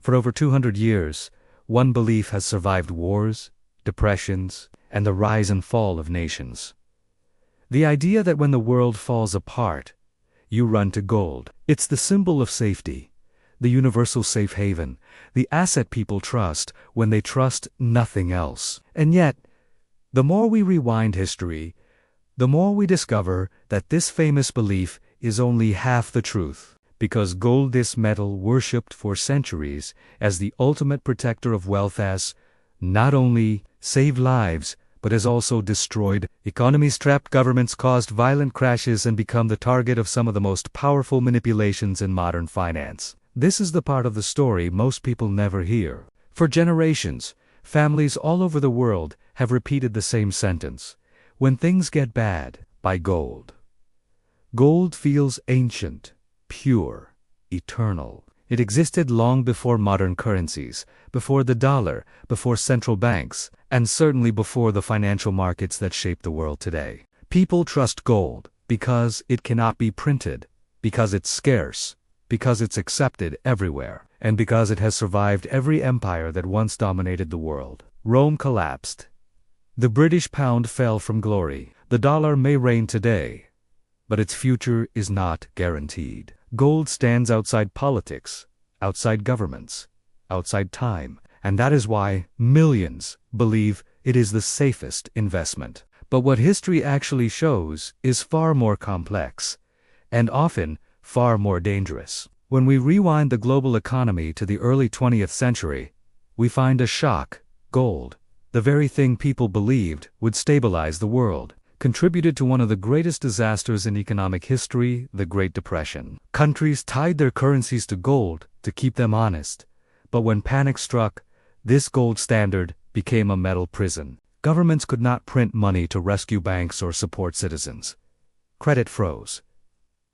For over 200 years, one belief has survived wars, depressions, and the rise and fall of nations. The idea that when the world falls apart, you run to gold. It's the symbol of safety, the universal safe haven, the asset people trust when they trust nothing else. And yet, the more we rewind history, the more we discover that this famous belief is only half the truth. Because gold, this metal worshipped for centuries as the ultimate protector of wealth, has not only saved lives, but has also destroyed economies, trapped governments, caused violent crashes, and become the target of some of the most powerful manipulations in modern finance. This is the part of the story most people never hear. For generations, families all over the world have repeated the same sentence: when things get bad, buy gold. Gold feels ancient, pure, eternal. It existed long before modern currencies, before the dollar, before central banks, and certainly before the financial markets that shape the world today. People trust gold because it cannot be printed, because it's scarce, because it's accepted everywhere, and because it has survived every empire that once dominated the world. Rome collapsed. The British pound fell from glory. The dollar may reign today, but its future is not guaranteed. Gold stands outside politics, outside governments, outside time, and that is why millions believe it is the safest investment. But what history actually shows is far more complex, and often far more dangerous. When we rewind the global economy to the early 20th century, we find a shock. Gold, the very thing people believed would stabilize the world, contributed to one of the greatest disasters in economic history, the Great Depression. Countries tied their currencies to gold to keep them honest, but when panic struck, this gold standard became a metal prison. Governments could not print money to rescue banks or support citizens. Credit froze.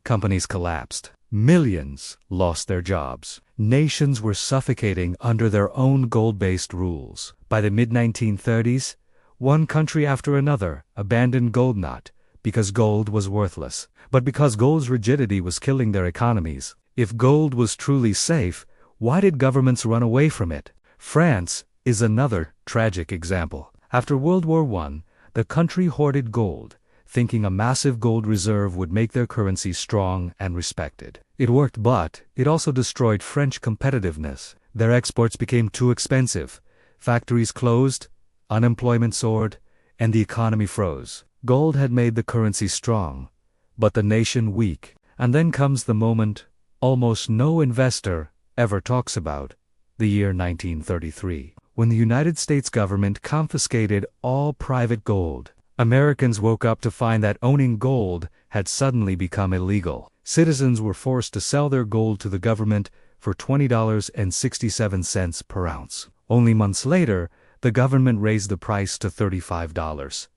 Companies collapsed. Millions lost their jobs. Nations were suffocating under their own gold-based rules. By the mid-1930s, one country after another abandoned gold, not because gold was worthless, but because gold's rigidity was killing their economies. If gold was truly safe, why did governments run away from it? France is another tragic example. After World War I, the country hoarded gold, thinking a massive gold reserve would make their currency strong and respected. It worked, but it also destroyed French competitiveness. Their exports became too expensive. Factories closed, unemployment soared, and the economy froze. Gold had made the currency strong, but the nation weak. And then comes the moment almost no investor ever talks about, the year 1933, when the United States government confiscated all private gold. Americans woke up to find that owning gold had suddenly become illegal. Citizens were forced to sell their gold to the government for $20.67 per ounce. Only months later, the government raised the price to $35.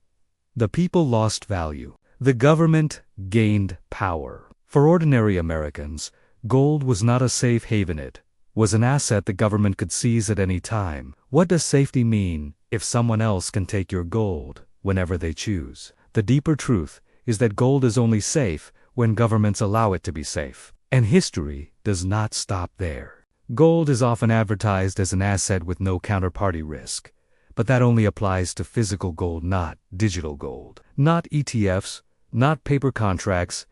The people lost value. The government gained power. For ordinary Americans, gold was not a safe haven. It was an asset the government could seize at any time. What does safety mean if someone else can take your gold whenever they choose? The deeper truth is that gold is only safe when governments allow it to be safe. And history does not stop there. Gold is often advertised as an asset with no counterparty risk. But that only applies to physical gold, not digital gold. Not ETFs, not paper contracts,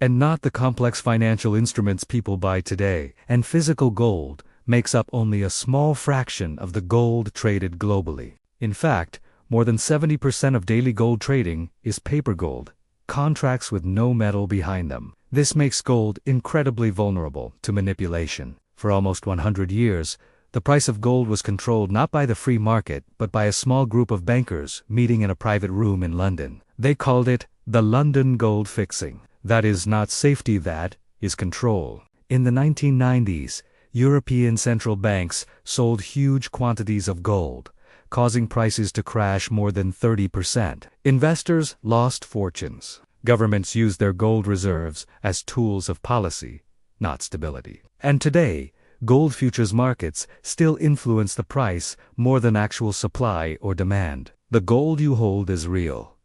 and not the complex financial instruments people buy today. And physical gold makes up only a small fraction of the gold traded globally. In fact, more than 70% of daily gold trading is paper gold, contracts with no metal behind them. This makes gold incredibly vulnerable to manipulation. For almost 100 years, the price of gold was controlled not by the free market, but by a small group of bankers meeting in a private room in London. They called it the London gold fixing. That is not safety, that is control. In the 1990s, European central banks sold huge quantities of gold, causing prices to crash more than 30%. Investors lost fortunes. Governments used their gold reserves as tools of policy, not stability. And today, gold futures markets still influence the price more than actual supply or demand. The gold you hold is real,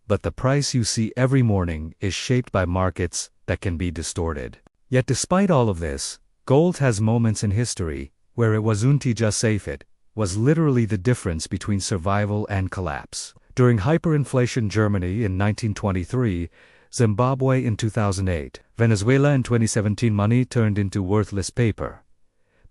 but the price you see every morning is shaped by markets that can be distorted. Yet despite all of this, gold has moments in history where it wasn't just safe, it was literally the difference between survival and collapse. During hyperinflation Germany in 1923, Zimbabwe in 2008, Venezuela in 2017, money turned into worthless paper.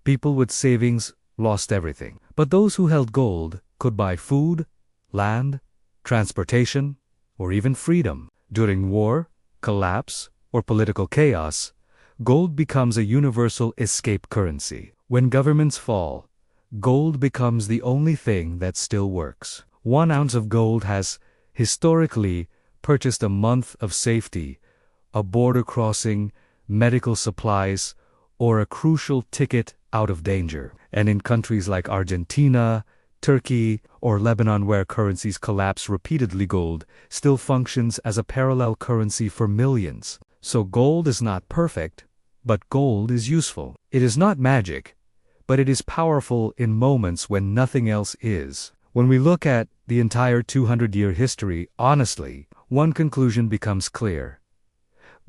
People with savings lost everything. But those who held gold could buy food, land, transportation, or even freedom. During war, collapse, or political chaos, gold becomes a universal escape currency. When governments fall, gold becomes the only thing that still works. 1 ounce of gold has, historically, purchased a month of safety, a border crossing, medical supplies, or a crucial ticket out of danger. And in countries like Argentina, Turkey, or Lebanon, where currencies collapse repeatedly, gold still functions as a parallel currency for millions. So gold is not perfect, but gold is useful. It is not magic, but it is powerful in moments when nothing else is. When we look at the entire 200-year history, honestly, one conclusion becomes clear.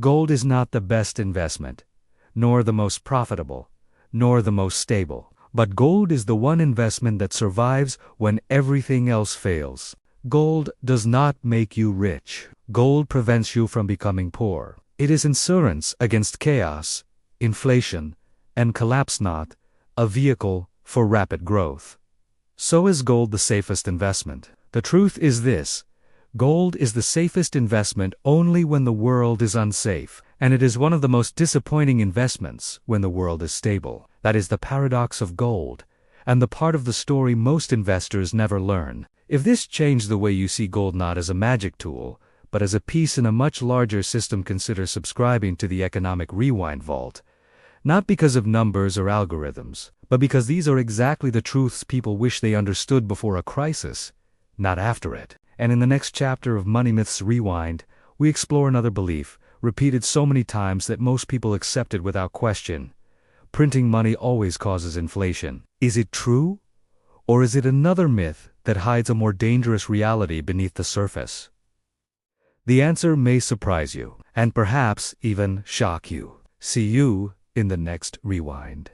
Gold is not the best investment, nor the most profitable, nor the most stable. But gold is the one investment that survives when everything else fails. Gold does not make you rich. Gold prevents you from becoming poor. It is insurance against chaos, inflation, and collapse, not a vehicle for rapid growth. So is gold the safest investment? The truth is this: gold is the safest investment only when the world is unsafe, and it is one of the most disappointing investments when the world is stable. That is the paradox of gold, and the part of the story most investors never learn. If this changed the way you see gold, not as a magic tool, but as a piece in a much larger system, consider subscribing to the Economic Rewind Vault. Not because of numbers or algorithms, but because these are exactly the truths people wish they understood before a crisis, not after it. And in the next chapter of Money Myths Rewind, we explore another belief, repeated so many times that most people accept it without question. Printing money always causes inflation. Is it true? Or is it another myth that hides a more dangerous reality beneath the surface? The answer may surprise you, and perhaps even shock you. See you in the next Rewind.